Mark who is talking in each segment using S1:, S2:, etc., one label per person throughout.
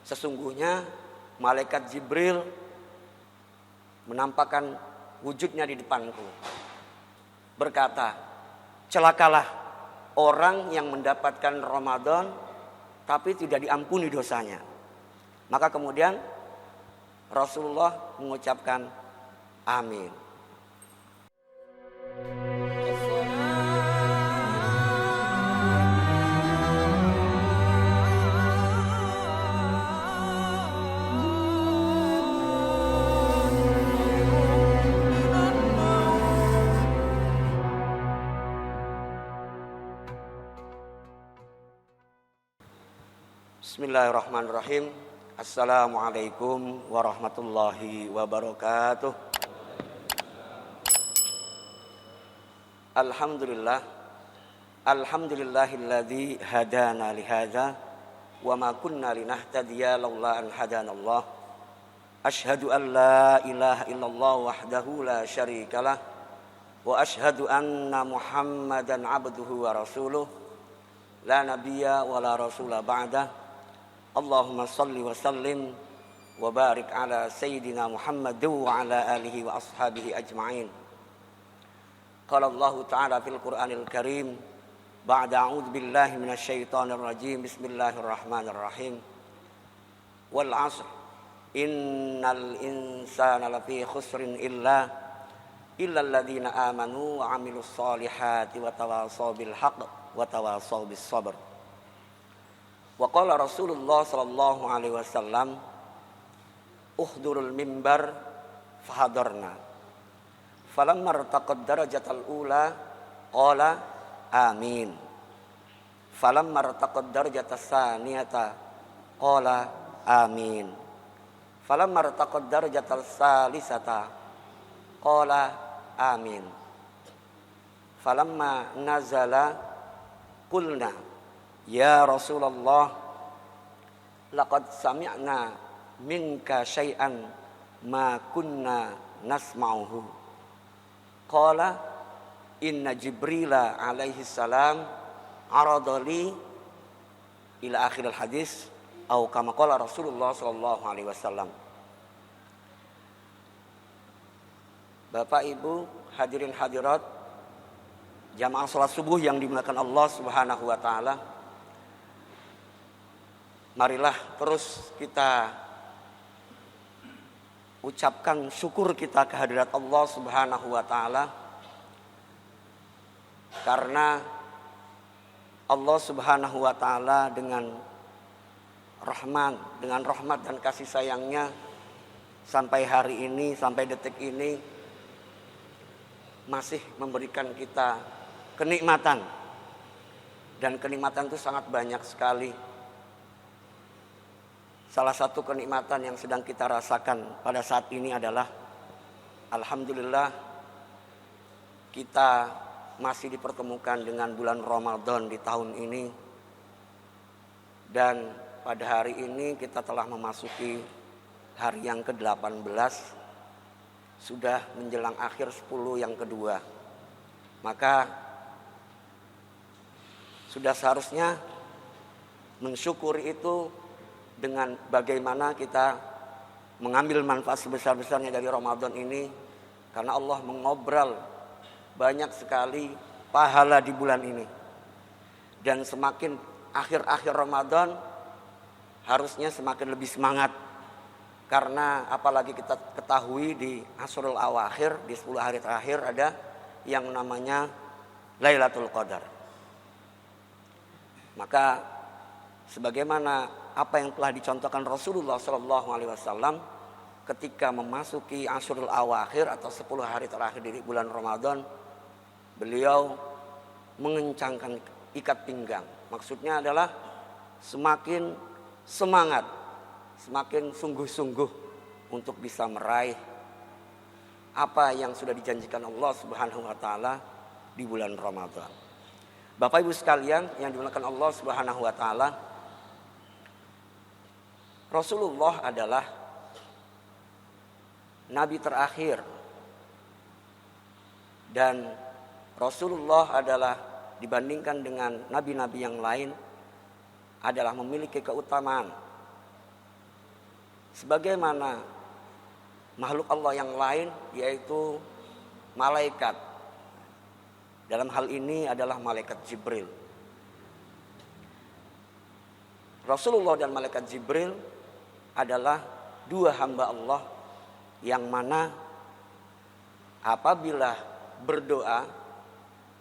S1: Sesungguhnya malaikat Jibril menampakkan wujudnya di depanku, berkata, celakalah orang yang mendapatkan Ramadan tapi tidak diampuni dosanya. Maka kemudian Rasulullah mengucapkan amin. Bismillahirrahmanirrahim. Assalamualaikum warahmatullahi wabarakatuh. Alhamdulillahilladzi hadana lihadza wa ma kunna linahtadiya laula an hadanallah. Asyhadu an la ilaha illallah wahdahu la syarikalah wa asyhadu anna Muhammadan abduhu wa rasuluh la nabiyya wa la rasula ba'dah. Allahumma salli wa sallim wa barik ala sayyidina Muhammad wa ala alihi wa ashabihi ajma'in. Qala Allah ta'ala fil Qur'anil Karim ba'da a'udzu billahi minasy syaithanir rajim. Bismillahirrahmanirrahim. Wal 'ashr innal insana lafi khusrin illa alladziina amanu wa 'amilus solihati wa tawashaw bil haqq wa tawashaw bis sabr. Wa qala Rasulullah sallallahu alaihi wasallam uhdurul mimbar fahadarna falamma irtaqad darajatal ula qala amin falamma irtaqad darajatas saniyata qala amin falamma irtaqad darajatal salisata qala amin falamma nazala qulna ya Rasulullah, laqad sami'na minka syai'an ma kunna nasma'uhu. Qala inna Jibrila alaihi salam aradali ila akhir al-hadis atau kama qala Rasulullah sallallahu alaihi wasallam. Bapak Ibu hadirin hadirat jamaah salat subuh yang dimuliakan Allah Subhanahu wa taala. Marilah terus kita ucapkan syukur kita kehadirat Allah Subhanahu wa ta'ala. Karena Allah Subhanahu wa ta'ala dengan rahmat dan kasih sayangnya sampai hari ini, sampai detik ini masih memberikan kita kenikmatan. Dan kenikmatan itu sangat banyak sekali. Salah satu kenikmatan yang sedang kita rasakan pada saat ini adalah alhamdulillah kita masih dipertemukan dengan bulan Ramadan di tahun ini. Dan pada hari ini kita telah memasuki hari yang ke-18, sudah menjelang akhir 10 yang kedua. Maka sudah seharusnya mensyukuri itu dengan bagaimana kita mengambil manfaat sebesar-besarnya dari Ramadan ini. Karena Allah mengobral banyak sekali pahala di bulan ini. Dan semakin akhir-akhir Ramadan harusnya semakin lebih semangat. Karena apalagi kita ketahui di Ashrul Awakhir, di 10 hari terakhir ada yang namanya Lailatul Qadar. Maka sebagaimana apa yang telah dicontohkan Rasulullah SAW ketika memasuki Ashrul Awakhir atau 10 hari terakhir di bulan Ramadan, beliau mengencangkan ikat pinggang. Maksudnya adalah semakin semangat, semakin sungguh-sungguh untuk bisa meraih apa yang sudah dijanjikan Allah Subhanahu wa taala di bulan Ramadan. Bapak Ibu sekalian yang dimuliakan Allah Subhanahu wa taala, Rasulullah adalah nabi terakhir dan Rasulullah adalah dibandingkan dengan nabi-nabi yang lain adalah memiliki keutamaan sebagaimana makhluk Allah yang lain, yaitu malaikat. Dalam hal ini adalah malaikat Jibril. Rasulullah dan malaikat Jibril adalah dua hamba Allah yang mana apabila berdoa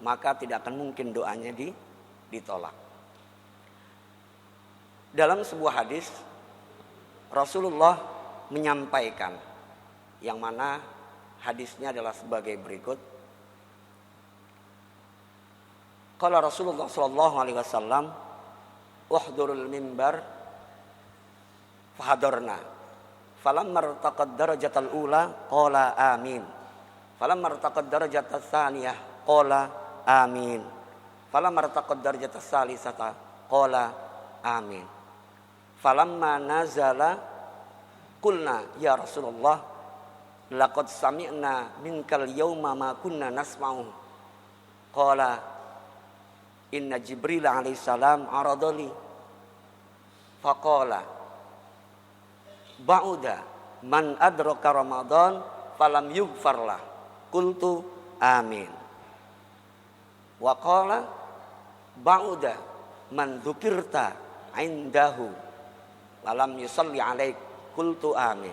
S1: maka tidak akan mungkin doanya ditolak. Dalam sebuah hadis Rasulullah menyampaikan, yang mana hadisnya adalah sebagai berikut. Qala Rasulullah sallallahu alaihi wasallam, uhdurul mimbar fahadorna. Falamma irtaqad darajatal ula qala amin. Falamma irtaqad darajatas tsaniyah qala amin. Falamma irtaqad darajatas salisata qala amin. Falamma nazala qulna ya Rasulullah laqad sami'na minkal yawma ma kunna nasma'u. Qala inna Jibril alaihissalam aradali faqala ba'uda man adraka Ramadan falam yughfarlah. Qultu amin. Wa qala ba'uda man dzukirta indahu walam yusalli alaik. Qultu amin.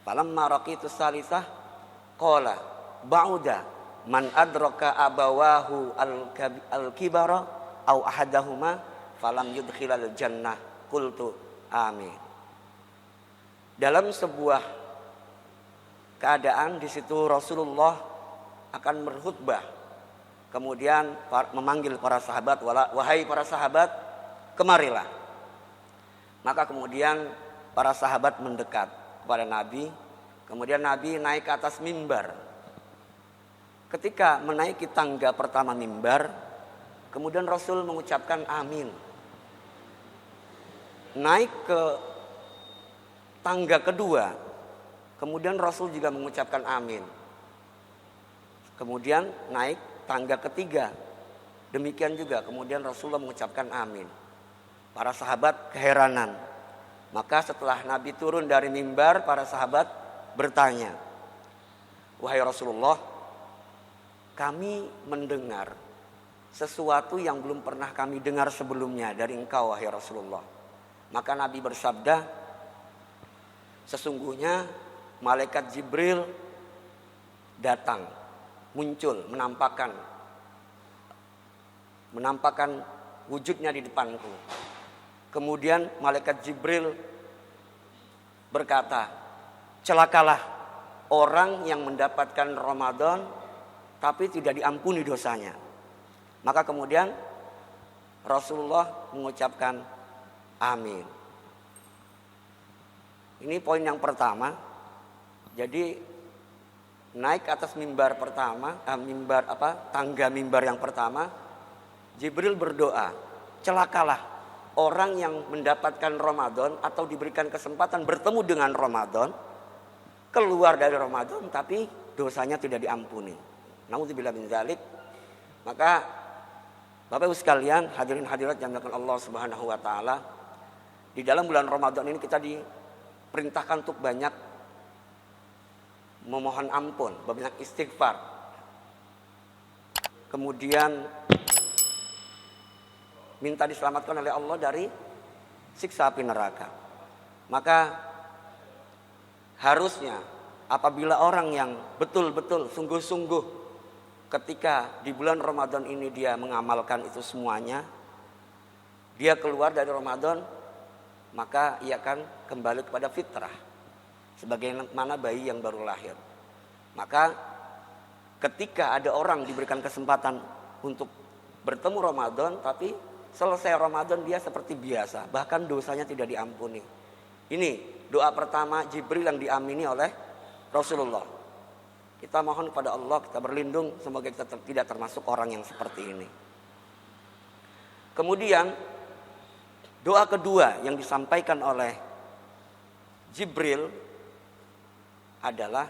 S1: Falamma raqitu salisah qala ba'uda man adraka abawahu al-kibara au ahadahuma falam yudkhilal jannah. Qultu amin. Dalam sebuah keadaan di situ Rasulullah akan berkhutbah, kemudian memanggil para sahabat, wahai para sahabat, kemarilah. Maka kemudian para sahabat mendekat kepada Nabi, kemudian Nabi naik ke atas mimbar. Ketika menaiki tangga pertama mimbar, kemudian Rasul mengucapkan amin. Naik ke tangga kedua, kemudian Rasul juga mengucapkan amin. Kemudian naik tangga ketiga, demikian juga kemudian Rasulullah mengucapkan amin. Para sahabat keheranan. Maka setelah Nabi turun dari mimbar, para sahabat bertanya, wahai Rasulullah, kami mendengar sesuatu yang belum pernah kami dengar sebelumnya dari engkau wahai Rasulullah. Maka Nabi bersabda, sesungguhnya malaikat Jibril datang, muncul, menampakkan wujudnya di depanku. Kemudian malaikat Jibril berkata, celakalah orang yang mendapatkan Ramadan tapi tidak diampuni dosanya. Maka kemudian Rasulullah mengucapkan amin. Ini poin yang pertama. Jadi naik ke atas mimbar pertama, tangga mimbar yang pertama, Jibril berdoa, celakalah orang yang mendapatkan Ramadan atau diberikan kesempatan bertemu dengan Ramadan, keluar dari Ramadan tapi dosanya tidak diampuni. Nauzubillah min dzalik. Maka Bapak Ibu sekalian, hadirin hadirat yang dimuliakan Allah Subhanahu wa taala, di dalam bulan Ramadan ini kita diperintahkan untuk banyak memohon ampun, banyak istighfar. Kemudian minta diselamatkan oleh Allah dari siksa api neraka. Maka harusnya apabila orang yang betul-betul sungguh-sungguh ketika di bulan Ramadan ini dia mengamalkan itu semuanya, dia keluar dari Ramadan, maka ia akan kembali kepada fitrah sebagaimana bayi yang baru lahir. Maka ketika ada orang diberikan kesempatan untuk bertemu Ramadan, tapi selesai Ramadan dia seperti biasa, bahkan dosanya tidak diampuni. Ini doa pertama Jibril yang diamini oleh Rasulullah. Kita mohon kepada Allah, kita berlindung semoga kita tidak termasuk orang yang seperti ini. Kemudian doa kedua yang disampaikan oleh Jibril adalah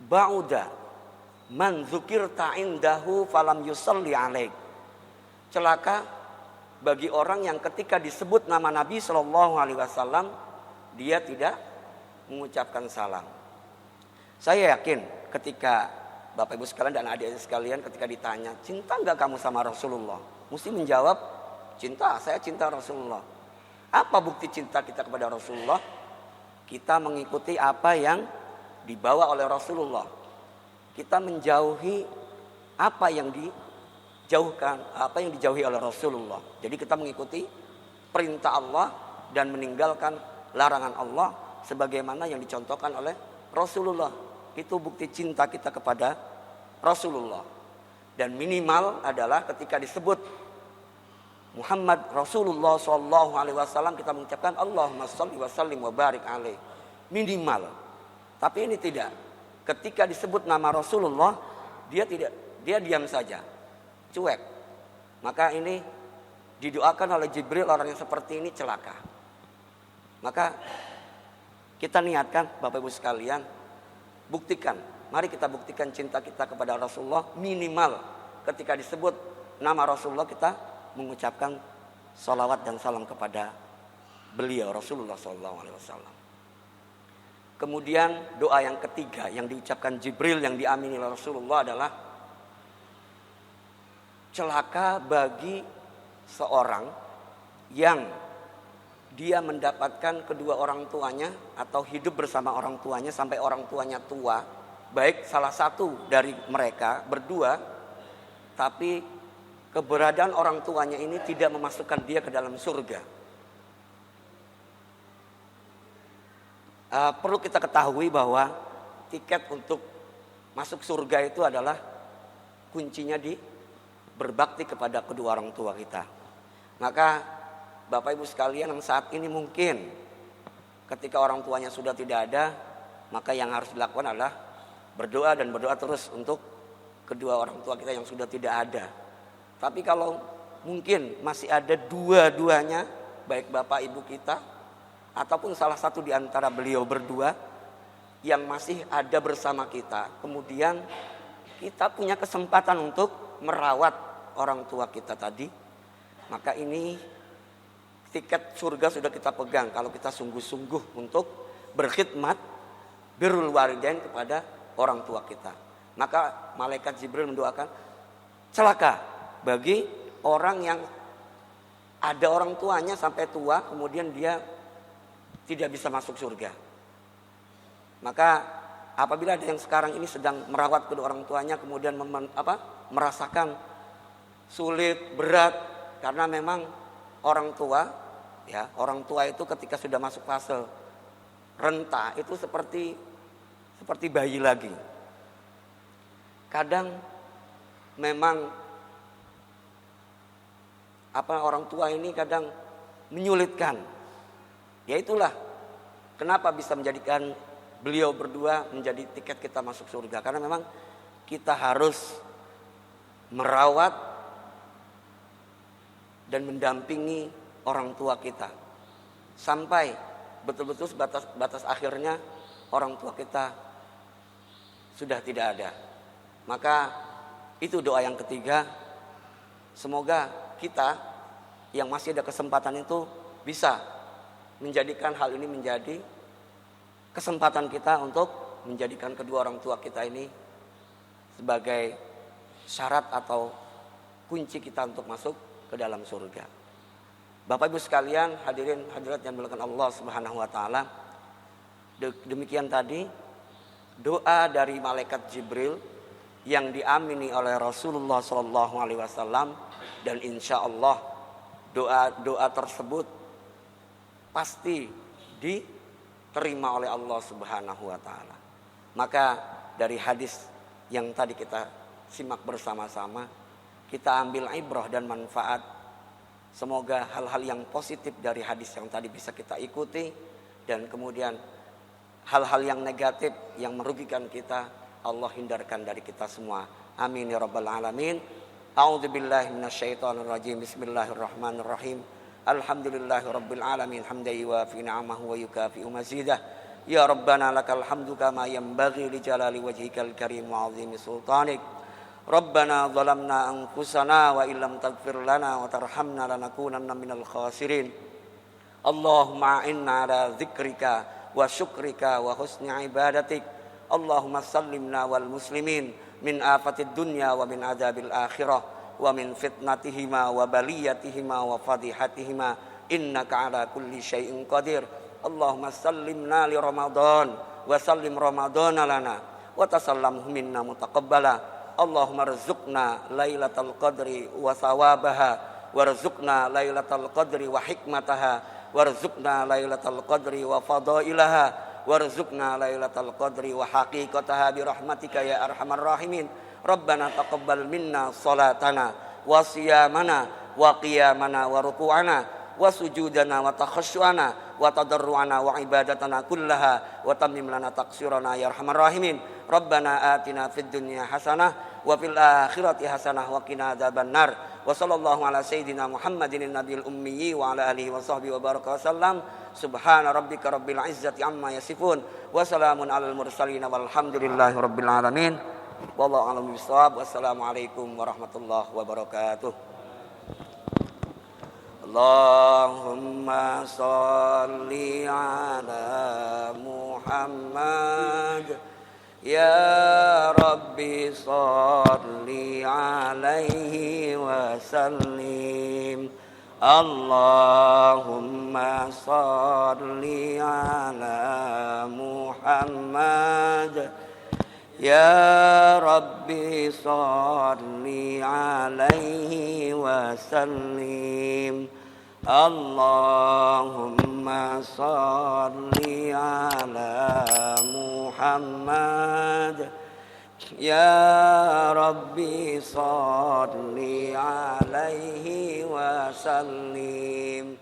S1: ba'uda man dzukirta indahu falam yusalli alaik. Celaka bagi orang yang ketika disebut nama Nabi SAW dia tidak mengucapkan salam. Saya yakin ketika Bapak Ibu sekalian dan adik-adik sekalian ketika ditanya, cinta enggak kamu sama Rasulullah? Mesti menjawab, cinta, saya cinta Rasulullah. Apa bukti cinta kita kepada Rasulullah? Kita mengikuti apa yang dibawa oleh Rasulullah. Kita menjauhi apa yang dijauhkan, apa yang dijauhi oleh Rasulullah. Jadi kita mengikuti perintah Allah dan meninggalkan larangan Allah sebagaimana yang dicontohkan oleh Rasulullah. Itu bukti cinta kita kepada Rasulullah. Dan minimal adalah ketika disebut Muhammad Rasulullah SAW kita mengucapkan Allahumma sholli wa sallim wa barik alaih. Minimal. Tapi ini tidak. Ketika disebut nama Rasulullah, dia diam saja, cuek. Maka ini didoakan oleh Jibril, orang yang seperti ini celaka. Maka kita niatkan Bapak Ibu sekalian, buktikan, mari kita buktikan cinta kita kepada Rasulullah. Minimal ketika disebut nama Rasulullah kita mengucapkan salawat dan salam kepada beliau Rasulullah SAW. Kemudian doa yang ketiga yang diucapkan Jibril yang diamini oleh Rasulullah adalah celaka bagi seorang yang dia mendapatkan kedua orang tuanya atau hidup bersama orang tuanya sampai orang tuanya tua, baik salah satu dari mereka berdua, tapi keberadaan orang tuanya ini tidak memasukkan dia ke dalam surga. Perlu kita ketahui bahwa tiket untuk masuk surga itu adalah kuncinya di berbakti kepada kedua orang tua kita. Maka Bapak Ibu sekalian yang saat ini mungkin ketika orang tuanya sudah tidak ada, maka yang harus dilakukan adalah berdoa dan berdoa terus untuk kedua orang tua kita yang sudah tidak ada. Tapi kalau mungkin masih ada dua-duanya, baik Bapak Ibu kita ataupun salah satu di antara beliau berdua yang masih ada bersama kita, kemudian kita punya kesempatan untuk merawat orang tua kita tadi, maka ini tiket surga sudah kita pegang kalau kita sungguh-sungguh untuk berkhidmat birrul walidain kepada orang tua kita. Maka malaikat Jibril mendoakan celaka bagi orang yang ada orang tuanya sampai tua kemudian dia tidak bisa masuk surga. Maka apabila ada yang sekarang ini sedang merawat kedua orang tuanya kemudian merasakan sulit, berat karena memang orang tua itu ketika sudah masuk fase renta itu seperti bayi lagi. Kadang memang orang tua ini kadang menyulitkan. Ya itulah kenapa bisa menjadikan beliau berdua menjadi tiket kita masuk surga, karena memang kita harus merawat dan mendampingi orang tua kita sampai betul-betul batas akhirnya orang tua kita sudah tidak ada. Maka itu doa yang ketiga. Semoga kita yang masih ada kesempatan itu bisa menjadikan hal ini menjadi kesempatan kita untuk menjadikan kedua orang tua kita ini sebagai syarat atau kunci kita untuk masuk ke dalam surga. Bapak Ibu sekalian, hadirin hadirat yang dimuliakan Allah Subhanahu wa taala. Demikian tadi doa dari malaikat Jibril yang diamini oleh Rasulullah SAW, dan insya Allah doa tersebut pasti diterima oleh Allah Subhanahu wa taala. Maka dari hadis yang tadi kita simak bersama-sama, kita ambil ibrah dan manfaat. Semoga hal-hal yang positif dari hadis yang tadi bisa kita ikuti, dan kemudian hal-hal yang negatif yang merugikan kita Allah hindarkan dari kita semua. Amin ya rabbal alamin. A'udzubillahi minasyaitonirrajim. Bismillahirrahmanirrahim. Alhamdulillahirabbil alamin hamdan yuwafi ni'amahu wa yukafi'u mazidah. Ya rabbana lakal hamdu kama yanbaghi li jalali wajhikal karim wa 'azimi sultanik. Rabbana zalamna anfusana wa illam taghfir lana wa tarhamna lanakunanna minal khasirin. Allahumma inna ala dzikrika wa syukrika wa husni ibadatik. Allahumma sallimna wal muslimin min afatid dunya wa min adzabil akhirah wa min fitnatihima wa baliyatihima wa fadihatihima innaka ala kulli syai'in qadir. Allahumma sallimna li Ramadan wa sallim Ramadana lana wa tasallamhu minna mutaqabbala. Allahumma rzuqna lailatal qadri wa thawabaha warzuqna lailatal qadri wa hikmataha warzuqna lailatal qadri wa fadailaha warzuqna lailatal qadri wa haqiqataha bi rahmatika ya arhamar rahimin. Rabbana taqabbal minna salatana wa siyamana wa qiyamana wa ruku'ana wa sujudana wa takhasyu'ana wa tadarru'ana wa ibadatana kullaha wa tammim lana taqsirana ya arhamar rahimin. Rabbana atina fid dunya hasanah wa fil akhirati hasanah wa qina adzabannar. Wa sallallahu ala sayyidina Muhammadin nabiyil ummi wa ala alihi wa sahbihi wa baraka wasallam. Subhana rabbika rabbil izzati amma yasifun wa salamun alal mursalin walhamdulillahi rabbil alamin. Wallahu a'lam bissawab. Wassalamualaikum warahmatullahi wabarakatuh. Allahumma shalli ala Muhammad. Ya Rabbi shalli alaihi wa sallim. Allahumma shalli ala Muhammad. Ya Rabbi shalli alaihi wa sallim. Allahumma shalli ala Muhammad. Ya Rabbi shalli alaihi wa sallim.